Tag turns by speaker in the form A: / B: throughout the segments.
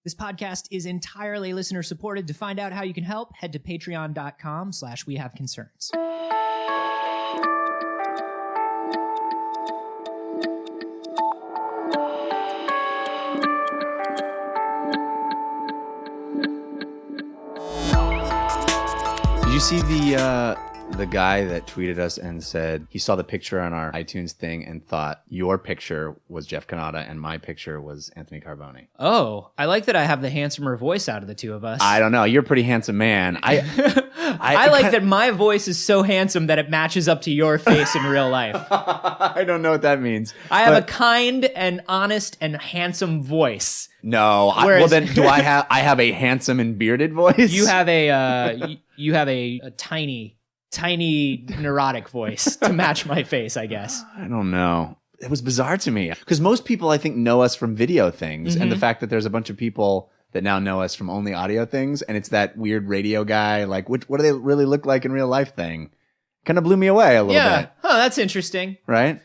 A: This podcast is entirely listener supported. To find out how you can help, head to patreon.com/wehaveconcerns.
B: Did you see the guy that tweeted us and said he saw the picture on our iTunes thing and thought your picture was Jeff Cannata and my picture was Anthony Carboni?
A: Oh, I like that I have the handsomer voice out of the two of us.
B: I don't know. You're a pretty handsome man.
A: I like that my voice is so handsome that it matches up to your face in real life.
B: I don't know what that means.
A: I have a kind and honest and handsome voice.
B: No. Well, then do I have a handsome and bearded voice?
A: You have a tiny neurotic voice to match my face, I guess.
B: I don't know. It was bizarre to me because most people, I think, know us from video things, and the fact that there's a bunch of people that now know us from only audio things, and it's that weird radio guy, like, what do they really look like in real life thing, kind of blew me away a little bit.
A: Oh, that's interesting.
B: Right?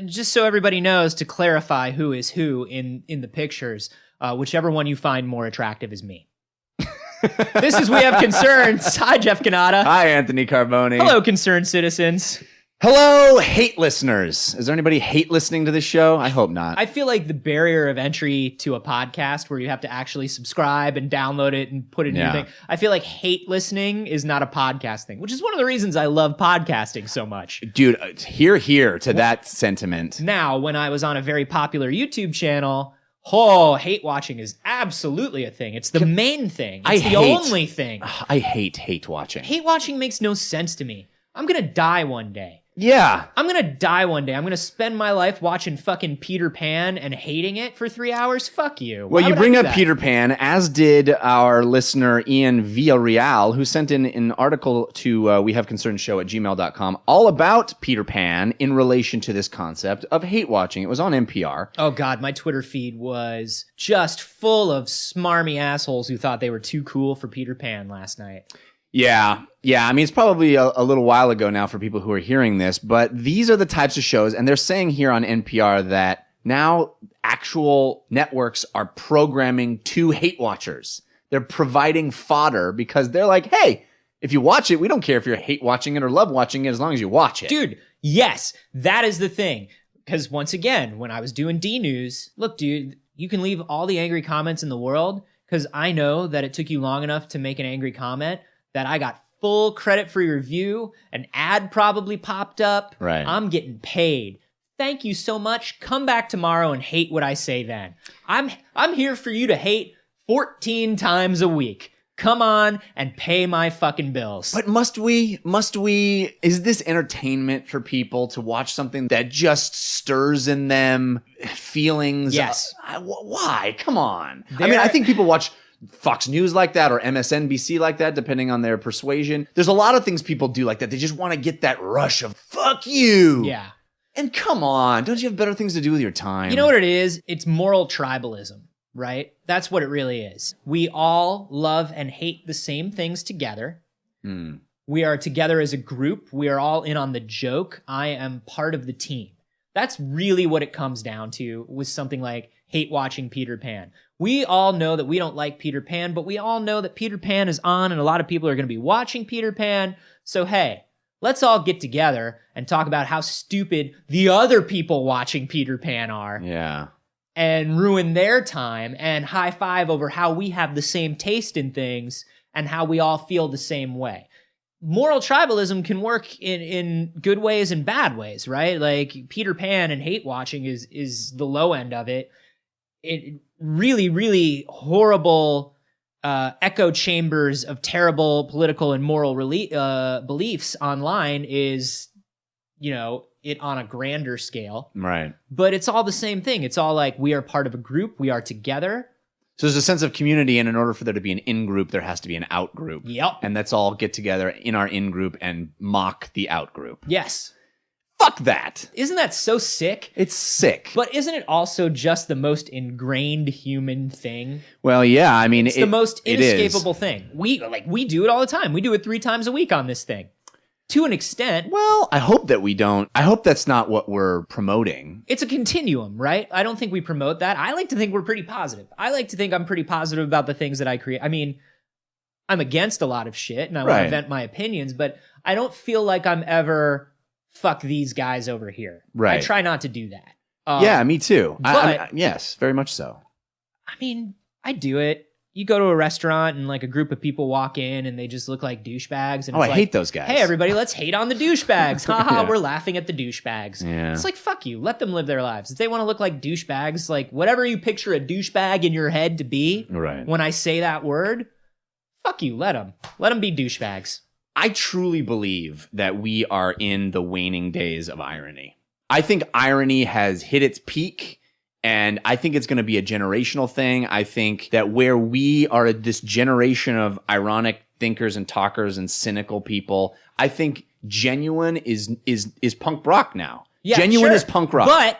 A: Just so everybody knows, to clarify who is who in the pictures, whichever one you find more attractive is me. This is We Have Concerns. Hi, Jeff Cannata.
B: Hi, Anthony Carboni.
A: Hello, concerned citizens.
B: Hello, hate listeners. Is there anybody hate listening to this show? I hope not.
A: I feel like the barrier of entry to a podcast where you have to actually subscribe and download it and put it in your thing. I feel like hate listening is not a podcast thing, which is one of the reasons I love podcasting so much.
B: Dude, hear to that sentiment.
A: Now, when I was on a very popular YouTube channel, hate watching is absolutely a thing. It's the main thing. It's the only thing.
B: I hate watching.
A: Hate watching makes no sense to me. I'm going to die one day.
B: Yeah.
A: I'm going to die one day. I'm going to spend my life watching fucking Peter Pan and hating it for 3 hours. Fuck you.
B: Well, you bring up Peter Pan, as did our listener Ian Villarreal, who sent in an article to wehaveconcernsshow@gmail.com all about Peter Pan in relation to this concept of hate watching. It was on NPR.
A: Oh, God. My Twitter feed was just full of smarmy assholes who thought they were too cool for Peter Pan last night.
B: Yeah. I mean, it's probably a little while ago now for people who are hearing this, but these are the types of shows, and they're saying here on NPR that now actual networks are programming to hate watchers. They're providing fodder because they're like, hey, if you watch it, we don't care if you're hate watching it or love watching it as long as you watch it.
A: Dude, yes, that is the thing. Because once again, when I was doing D-News, look, dude, you can leave all the angry comments in the world because I know that it took you long enough to make an angry comment that I got full credit for your review. An ad probably popped up.
B: Right.
A: I'm getting paid. Thank you so much. Come back tomorrow and hate what I say then. I'm here for you to hate 14 times a week. Come on and pay my fucking bills.
B: But must we, is this entertainment for people to watch something that just stirs in them feelings?
A: Yes.
B: Why? Come on. I think people watch Fox News like that or MSNBC like that, depending on their persuasion. There's a lot of things people do like that. They just want to get that rush of fuck you.
A: Yeah.
B: And come on, don't you have better things to do with your time?
A: You know what it is? It's moral tribalism, right? That's what it really is. We all love and hate the same things together. We are together as a group. We are all in on the joke. I am part of the team. That's really what it comes down to with something like hate watching Peter Pan. We all know that we don't like Peter Pan, but we all know that Peter Pan is on and a lot of people are going to be watching Peter Pan. So, hey, let's all get together and talk about how stupid the other people watching Peter Pan are.
B: Yeah.
A: And ruin their time and high five over how we have the same taste in things and how we all feel the same way. Moral tribalism can work in good ways and bad ways, right? Like Peter Pan and hate watching is the low end of it. It really, really horrible echo chambers of terrible political and moral beliefs online is, it on a grander scale.
B: Right.
A: But it's all the same thing. It's all like we are part of a group. We are together.
B: So there's a sense of community, and in order for there to be an in-group, there has to be an out-group.
A: Yep.
B: And let's all get together in our in-group and mock the out-group.
A: Yes.
B: Fuck that.
A: Isn't that so sick?
B: It's sick.
A: But isn't it also just the most ingrained human thing?
B: Well, yeah, I mean,
A: it's the most inescapable thing. We do it all the time. We do it 3 times a week on this thing. To an extent.
B: Well, I hope that we don't. I hope that's not what we're promoting.
A: It's a continuum, right? I don't think we promote that. I like to think we're pretty positive. I like to think I'm pretty positive about the things that I create. I mean, I'm against a lot of shit and I want to vent my opinions, but I don't feel like I'm ever fuck these guys over here.
B: Right.
A: I try not to do that.
B: Yeah, me too.
A: But,
B: yes, very much so.
A: I mean, I do it. You go to a restaurant and like a group of people walk in and they just look like douchebags. And
B: I hate those guys.
A: Hey, everybody, let's hate on the douchebags. Haha,
B: Yeah.
A: We're laughing at the douchebags.
B: Yeah.
A: It's like, fuck you. Let them live their lives. If they want to look like douchebags, like whatever you picture a douchebag in your head to be,
B: Right.
A: when I say that word, fuck you. Let them. Let them be douchebags.
B: I truly believe that we are in the waning days of irony. I think irony has hit its peak. And I think it's going to be a generational thing. I think that where we are this generation of ironic thinkers and talkers and cynical people, I think genuine is punk rock now.
A: Yeah,
B: genuine
A: sure.
B: is punk rock.
A: But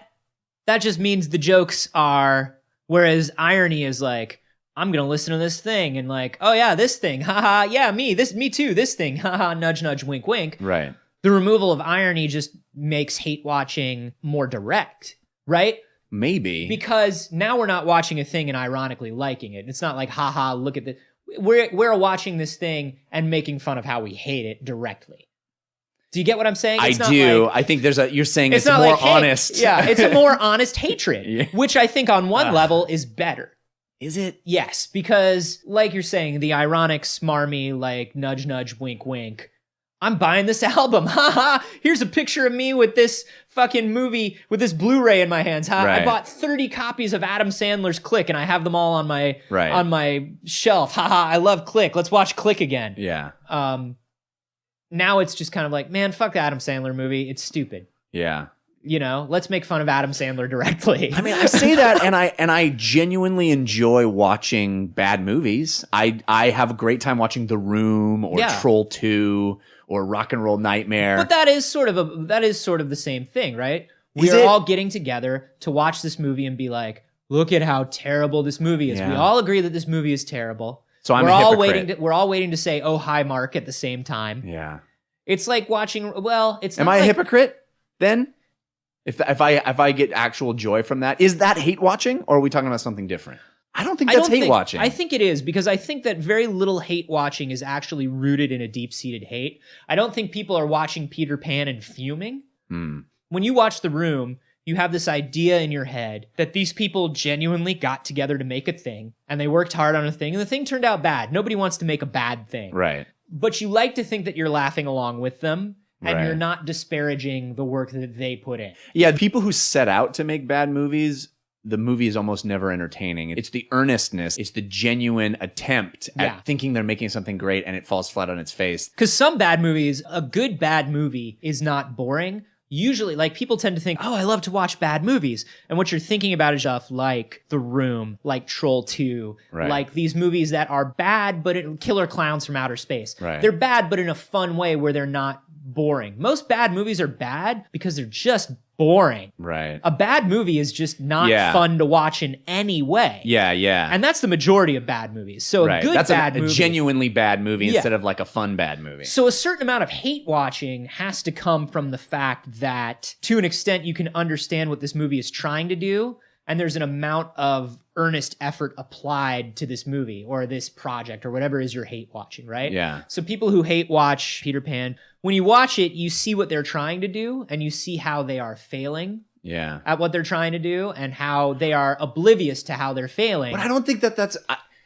A: that just means the jokes are, whereas irony is like, I'm going to listen to this thing and like, oh yeah, this thing. Haha, yeah, me too, this thing. Haha, nudge, nudge, wink, wink.
B: Right.
A: The removal of irony just makes hate watching more direct, right?
B: Maybe.
A: Because now we're not watching a thing and ironically liking it. It's not like, haha, look at the... We're watching this thing and making fun of how we hate it directly. Do you get what I'm saying?
B: I do. I think you're saying it's
A: not
B: more
A: like, hey,
B: honest.
A: Yeah, it's a more honest hatred,
B: Yeah.
A: which I think on one level is better.
B: Is it?
A: Yes, because like you're saying, the ironic, smarmy, like nudge, nudge, wink, wink. I'm buying this album. Haha. Here's a picture of me with this fucking movie with this Blu-ray in my hands.
B: Right.
A: I bought 30 copies of Adam Sandler's Click and I have them all on my on my shelf. Haha. I love Click. Let's watch Click again.
B: Yeah.
A: Now it's just kind of like, man, fuck the Adam Sandler movie. It's stupid.
B: Yeah.
A: You know, let's make fun of Adam Sandler directly.
B: I mean, I say that and I genuinely enjoy watching bad movies. I have a great time watching The Room or Troll 2 or Rock and Roll Nightmare.
A: But that is sort of the same thing, right? We are all getting together to watch this movie and be like, look at how terrible this movie is.
B: Yeah.
A: We all agree that this movie is terrible.
B: So we're all
A: waiting to say, oh, hi, Mark, at the same time.
B: Yeah.
A: It's like watching, it's
B: Am
A: not
B: I a
A: like,
B: hypocrite then? If I get actual joy from that, is that hate watching or are we talking about something different? I don't think that's hate watching.
A: I think it is because I think that very little hate watching is actually rooted in a deep-seated hate. I don't think people are watching Peter Pan and fuming. When you watch The Room, you have this idea in your head that these people genuinely got together to make a thing and they worked hard on a thing and the thing turned out bad. Nobody wants to make a bad thing.
B: Right.
A: But you like to think that you're laughing along with them and
B: Right.
A: you're not disparaging the work that they put in.
B: Yeah, people who set out to make bad movies, the movie is almost never entertaining. It's the earnestness, it's the genuine attempt at thinking they're making something great and it falls flat on its face.
A: Because some bad movies, a good bad movie is not boring. Usually, like, people tend to think, oh, I love to watch bad movies. And what you're thinking about is stuff like The Room, like Troll 2, like these movies that are bad, but Killer Clowns from Outer Space.
B: Right.
A: They're bad, but in a fun way where they're not boring. Most bad movies are bad because they're just boring.
B: Right.
A: A bad movie is just not fun to watch in any way.
B: Yeah, yeah.
A: And that's the majority of bad movies. So a good
B: That's
A: bad
B: a
A: movie.
B: genuinely bad movie instead of like a fun bad movie.
A: So a certain amount of hate watching has to come from the fact that to an extent you can understand what this movie is trying to do, and there's an amount of earnest effort applied to this movie or this project or whatever is you're hate watching, right?
B: Yeah.
A: So people who hate watch Peter Pan, when you watch it, you see what they're trying to do and you see how they are failing at what they're trying to do and how they are oblivious to how they're failing.
B: But I don't think that's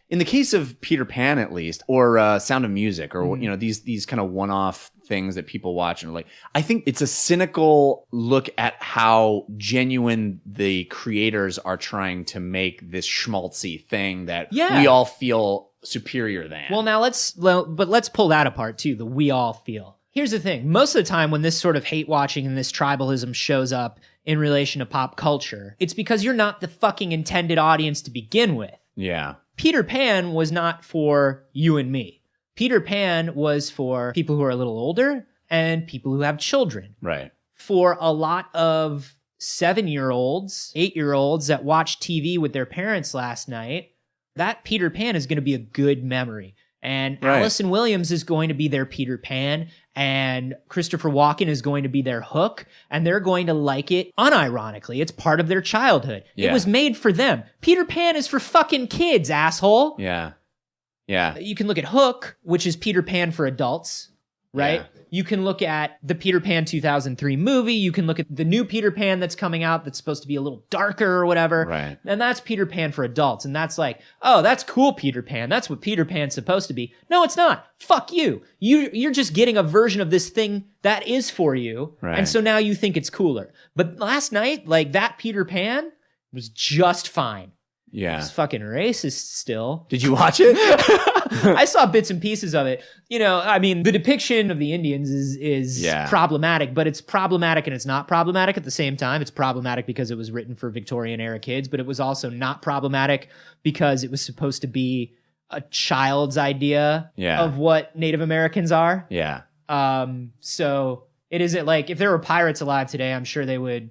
B: in the case of Peter Pan, at least, or Sound of Music, or you know these kind of one-off things that people watch and are like, I think it's a cynical look at how genuine the creators are trying to make this schmaltzy thing that we all feel superior than.
A: Well, now let's pull that apart too. The we all feel. Here's the thing. Most of the time when this sort of hate watching and this tribalism shows up in relation to pop culture, it's because you're not the fucking intended audience to begin with.
B: Yeah.
A: Peter Pan was not for you and me. Peter Pan was for people who are a little older and people who have children.
B: Right.
A: For a lot of 7-year-olds, 8-year-olds that watched TV with their parents last night, that Peter Pan is going to be a good memory. And
B: Right.
A: Allison Williams is going to be their Peter Pan, and Christopher Walken is going to be their Hook, and they're going to like it unironically. It's part of their childhood.
B: Yeah.
A: It was made for them. Peter Pan is for fucking kids, asshole.
B: Yeah. Yeah.
A: You can look at Hook, which is Peter Pan for adults, right?
B: Yeah.
A: You can look at the Peter Pan 2003 movie. You can look at the new Peter Pan that's coming out that's supposed to be a little darker or whatever.
B: Right.
A: And that's Peter Pan for adults. And that's like, oh, that's cool, Peter Pan. That's what Peter Pan's supposed to be. No, it's not. Fuck you. You're just getting a version of this thing that is for you.
B: Right.
A: And so now you think it's cooler. But last night, like that Peter Pan was just fine.
B: Yeah.
A: It's fucking racist still.
B: Did you watch it?
A: I saw bits and pieces of it. You know, I mean, the depiction of the Indians is problematic, but it's problematic and it's not problematic at the same time. It's problematic because it was written for Victorian era kids, but it was also not problematic because it was supposed to be a child's idea of what Native Americans are.
B: Yeah.
A: So it isn't like if there were pirates alive today, I'm sure they would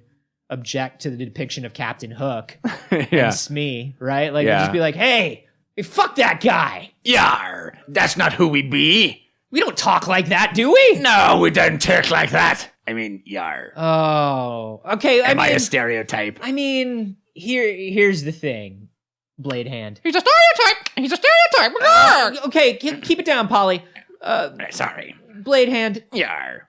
A: object to the depiction of Captain Hook and Smee, right? Like, they'd just be like, hey, fuck that guy.
B: Yar, that's not who we be.
A: We don't talk like that, do we?
B: No, we don't talk like that. I mean, yar.
A: Oh, okay.
B: Am I a stereotype?
A: I mean, here's the thing, Blade Hand.
B: He's a stereotype. He's a stereotype.
A: Okay, keep it down, Polly.
B: Sorry.
A: Blade Hand.
B: Yar.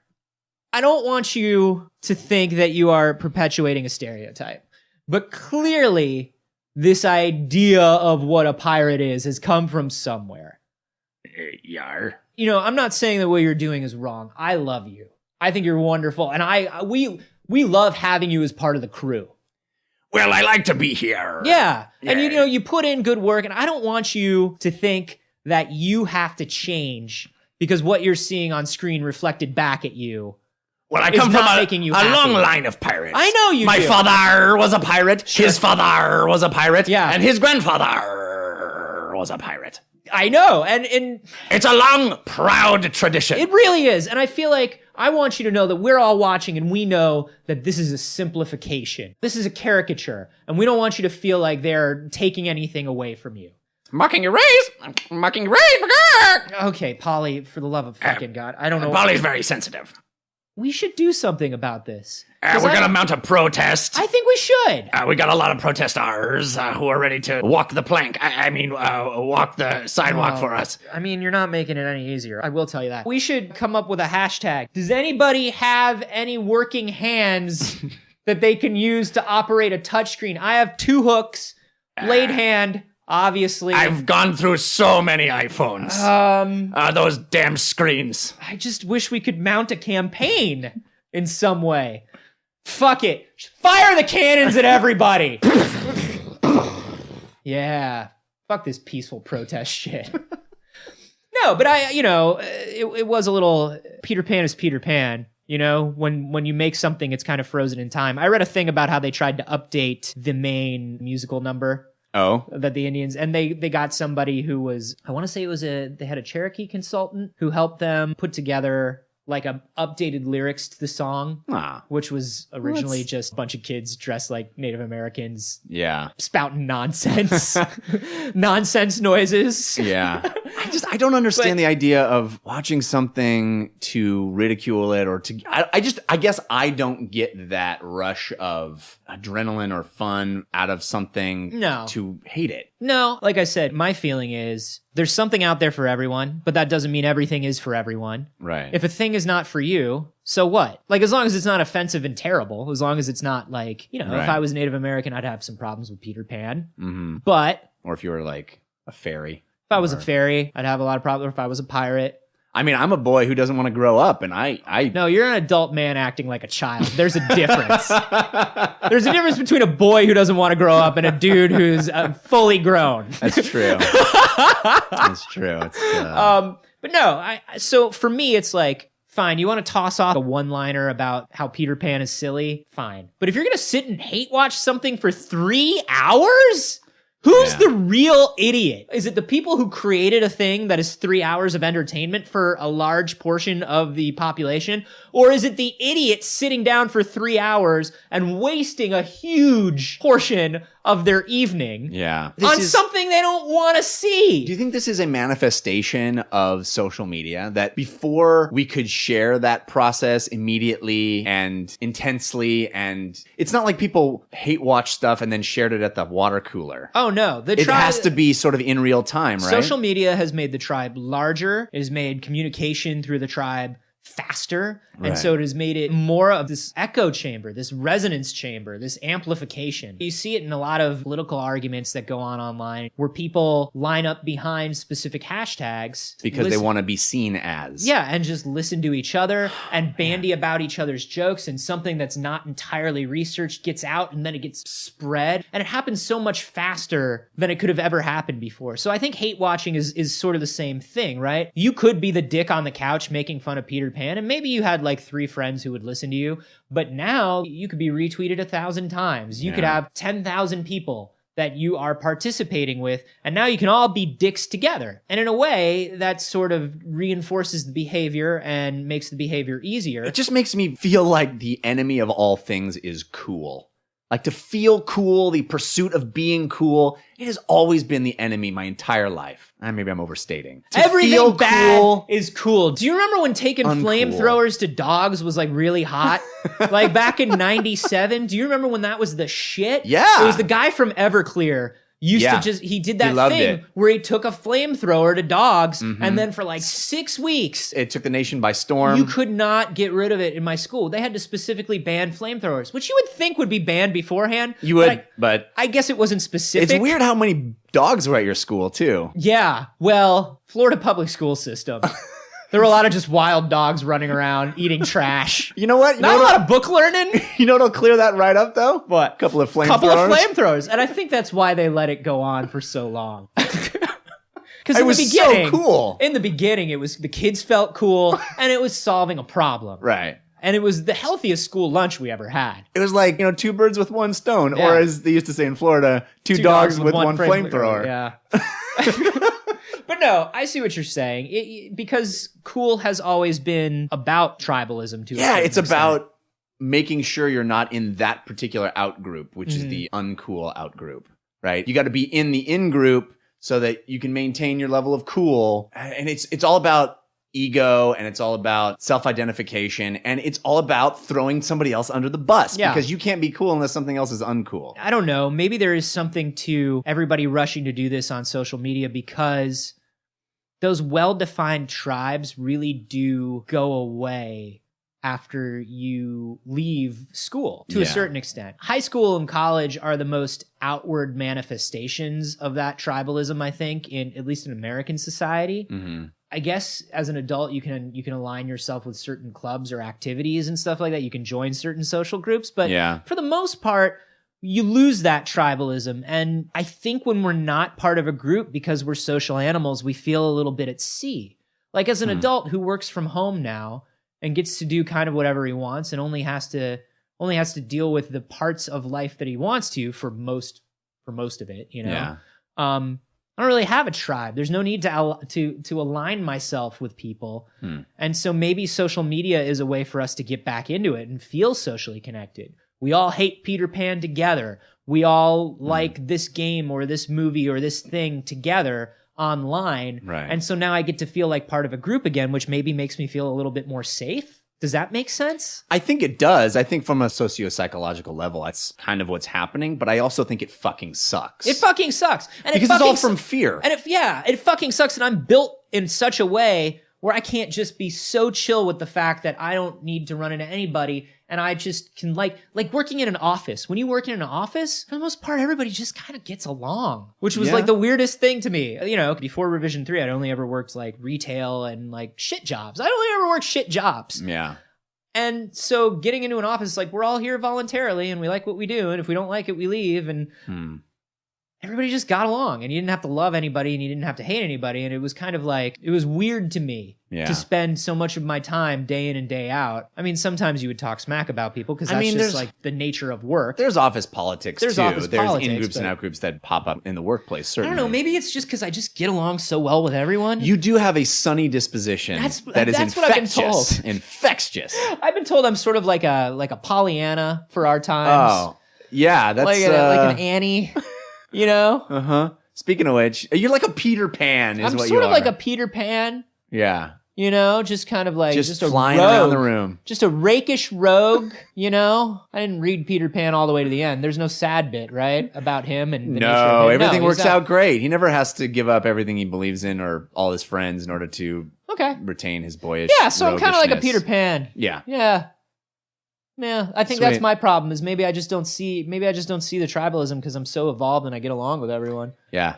A: I don't want you to think that you are perpetuating a stereotype, but clearly this idea of what a pirate is has come from somewhere.
B: Yar.
A: You know, I'm not saying that what you're doing is wrong. I love you. I think you're wonderful, and we love having you as part of the crew.
B: Well, I like to be here.
A: Yeah. And you know, you put in good work, and I don't want you to think that you have to change because what you're seeing on screen reflected back at you.
B: Well, I come from
A: a
B: long line of pirates.
A: I know you do.
B: My father was a pirate.
A: Sure.
B: His father was a pirate.
A: Yeah.
B: And his grandfather was a pirate.
A: I know. And
B: it's a long, proud tradition.
A: it really is. And I feel like I want you to know that we're all watching and we know that this is a simplification. This is a caricature. And we don't want you to feel like they're taking anything away from you.
B: Mocking your race. Mocking your race.
A: Okay, Polly, for the love of fucking God. I don't know.
B: Polly's very sensitive.
A: We should do something about this.
B: We're going to mount a protest.
A: I think we should.
B: We got a lot of protesters who are ready to walk the plank. Walk the sidewalk for us.
A: I mean, you're not making it any easier. I will tell you that. We should come up with a hashtag. Does anybody have any working hands that they can use to operate a touchscreen? I have 2 hooks, Blade Hand, obviously.
B: I've gone through so many iPhones. Those damn screens.
A: I just wish we could mount a campaign in some way. Fuck it. Fire the cannons at everybody. Yeah. Fuck this peaceful protest shit. No, but it was a little Peter Pan is Peter Pan. You know, when you make something, it's kind of frozen in time. I read a thing about how they tried to update the main musical number.
B: Oh.
A: That the Indians, and they got somebody who was, I want to say they had a Cherokee consultant who helped them put together like a updated lyrics to the song, which was originally just a bunch of kids dressed like Native Americans.
B: Yeah.
A: Spouting nonsense. Nonsense noises.
B: Yeah. I don't understand the idea of watching something to ridicule it or to, I guess I don't get that rush of adrenaline or fun out of something to hate it.
A: No, like I said, my feeling is there's something out there for everyone, but that doesn't mean everything is for everyone.
B: Right.
A: If a thing is not for you, so what? Like, as long as it's not offensive and terrible, as long as it's not like, you know, if I was Native American, I'd have some problems with Peter Pan.
B: Mm-hmm.
A: But.
B: Or if you were like a fairy.
A: If I was a fairy, I'd have a lot of problems. If I was a pirate.
B: I mean, I'm a boy who doesn't want to grow up, and I...
A: No, you're an adult man acting like a child. There's a difference. There's a difference between a boy who doesn't want to grow up and a dude who's fully grown.
B: That's true. That's true. It's,
A: But no, so for me, it's like, fine, you want to toss off a one-liner about how Peter Pan is silly? Fine. But if you're going to sit and hate watch something for 3 hours... Who's the real idiot? Is it the people who created a thing that is 3 hours of entertainment for a large portion of the population? Or is it the idiot sitting down for 3 hours and wasting a huge portion of their evening on something they don't want to see?
B: Do you think this is a manifestation of social media, that before we could share that process immediately and intensely, and it's not like people hate watch stuff and then shared it at the water cooler?
A: Oh, no.
B: It has to be sort of in real time, right?
A: Social media has made the tribe larger. It has made communication through the tribe faster. And so it has made it more of this echo chamber, this resonance chamber, this amplification. You see it in a lot of political arguments that go on online where people line up behind specific hashtags.
B: Because they want to be seen as.
A: Yeah, and just listen to each other and bandy about each other's jokes, and something that's not entirely researched gets out and then it gets spread. And it happens so much faster than it could have ever happened before. So I think hate watching is sort of the same thing, right? You could be the dick on the couch making fun of Peter Pan, and maybe you had like 3 friends who would listen to you, but now you could be retweeted 1,000 times. You could have 10,000 people that you are participating with, and now you can all be dicks together. And in a way, that sort of reinforces the behavior and makes the behavior easier.
B: It just makes me feel like the enemy of all things is cool. Like, to feel cool, the pursuit of being cool, it has always been the enemy my entire life. Maybe I'm overstating.
A: Everything bad is cool. Do you remember when taking flamethrowers to dogs was like really hot? Like back in 97? Do you remember when that was the shit?
B: Yeah.
A: It was the guy from Everclear. He did that thing where he took a flamethrower to dogs, and then for like 6 weeks,
B: it took the nation by storm.
A: You could not get rid of it in my school. They had to specifically ban flamethrowers, which you would think would be banned beforehand.
B: You would, but
A: I guess it wasn't specific.
B: It's weird how many dogs were at your school too.
A: Yeah, well, Florida public school system. There were a lot of just wild dogs running around eating trash.
B: You know what?
A: Not a lot of book learning.
B: You know what'll clear that right up, though? What? Couple of flamethrowers.
A: And I think that's why they let it go on for so long. Because
B: it was so cool.
A: In the beginning, it was the kids felt cool, and it was solving a problem.
B: Right.
A: And it was the healthiest school lunch we ever had.
B: It was like, 2 birds with 1 stone. Yeah. Or as they used to say in Florida, two dogs with one flamethrower.
A: Yeah. But no, I see what you're saying. Because cool has always been about tribalism too.
B: Yeah, it's about making sure you're not in that particular out group, which is the uncool out group, right? You got to be in the in group so that you can maintain your level of cool. And it's all about ego, and it's all about self-identification, and it's all about throwing somebody else under the bus, because you can't be cool unless something else is uncool.
A: I don't know. Maybe there is something to everybody rushing to do this on social media, because those well-defined tribes really do go away after you leave school to a certain extent. High school and college are the most outward manifestations of that tribalism, I think, in at least in American society. Mm-hmm. I guess as an adult, you can align yourself with certain clubs or activities and stuff like that. You can join certain social groups, but for the most part, you lose that tribalism. And I think when we're not part of a group, because we're social animals, we feel a little bit at sea. Like as an adult who works from home now and gets to do kind of whatever he wants and only has to deal with the parts of life that he wants to for most of it, I don't really have a tribe. There's no need to align myself with people. And so maybe social media is a way for us to get back into it and feel socially connected. We all hate Peter Pan together. We all like this game or this movie or this thing together online.
B: Right.
A: And so now I get to feel like part of a group again, which maybe makes me feel a little bit more safe. Does that make sense?
B: I think it does. I think from a socio-psychological level, that's kind of what's happening. But I also think it fucking sucks.
A: It fucking sucks. And
B: because it's all from fear.
A: And it fucking sucks. And I'm built in such a way where I can't just be so chill with the fact that I don't need to run into anybody, and I just can like working in an office. When you work in an office, for the most part, everybody just kind of gets along, which was like the weirdest thing to me. Before Revision 3, I'd only ever worked like retail and like shit jobs. I only ever worked shit jobs.
B: Yeah.
A: And so getting into an office, like we're all here voluntarily and we like what we do. And if we don't like it, we leave. And everybody just got along, and you didn't have to love anybody and you didn't have to hate anybody. And it was kind of like, it was weird to me to spend so much of my time day in and day out. I mean, sometimes you would talk smack about people because that's just like the nature of work.
B: There's office politics
A: there's
B: too.
A: Office
B: there's
A: politics,
B: in-groups and out-groups that pop up in the workplace, certainly.
A: I don't know, maybe it's just because I just get along so well with everyone.
B: You do have a sunny disposition that is
A: that's what I've been
B: infectious.
A: told.
B: Infectious.
A: I've been told I'm sort of like a Pollyanna for our times.
B: Oh, yeah. That's
A: like an Annie, you know?
B: Uh-huh. Speaking of which, you're like a Peter Pan is
A: I'm
B: what you
A: sort
B: are.
A: of like a Peter Pan.
B: Yeah.
A: You know, just kind of like
B: just
A: a
B: flying
A: rogue,
B: around the room.
A: Just a rakish rogue, you know? I didn't read Peter Pan all the way to the end. There's no sad bit, right? About him and the nature of him.
B: Everything works out great. He never has to give up everything he believes in or all his friends in order to retain his boyish
A: so I'm kind of like a Peter Pan.
B: Yeah.
A: Yeah. Yeah, I think that's my problem is maybe I just don't see the tribalism because I'm so evolved and I get along with everyone.
B: Yeah.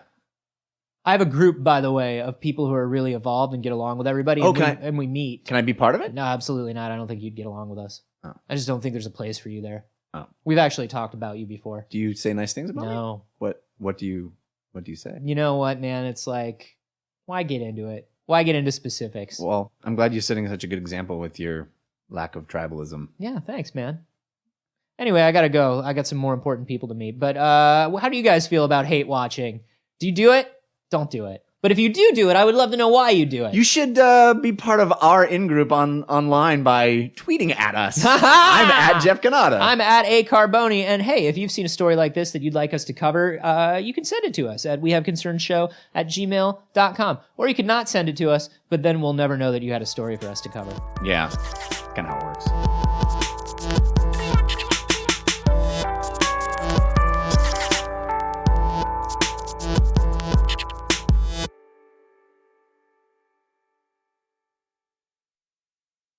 A: I have a group, by the way, of people who are really evolved and get along with everybody, and we meet.
B: Can I be part of it?
A: No, absolutely not. I don't think you'd get along with us.
B: Oh.
A: I just don't think there's a place for you there.
B: Oh.
A: We've actually talked about you before.
B: Do you say nice things about me?
A: No.
B: What do you say?
A: You know what, man? It's like, why get into it? Why get into specifics?
B: Well, I'm glad you're setting such a good example with your lack of tribalism.
A: Yeah, thanks, man. Anyway, I gotta go. I got some more important people to meet. But how do you guys feel about hate watching? Do you do it? Don't do it. But if you do it, I would love to know why you do it.
B: You should be part of our in-group online by tweeting at us. I'm at Jeff Canada.
A: I'm at A Carboni. And hey, if you've seen a story like this that you'd like us to cover, you can send it to us at wehaveconcernsshow@gmail.com. Or you could not send it to us, but then we'll never know that you had a story for us to cover.
B: Yeah, kind of how it works.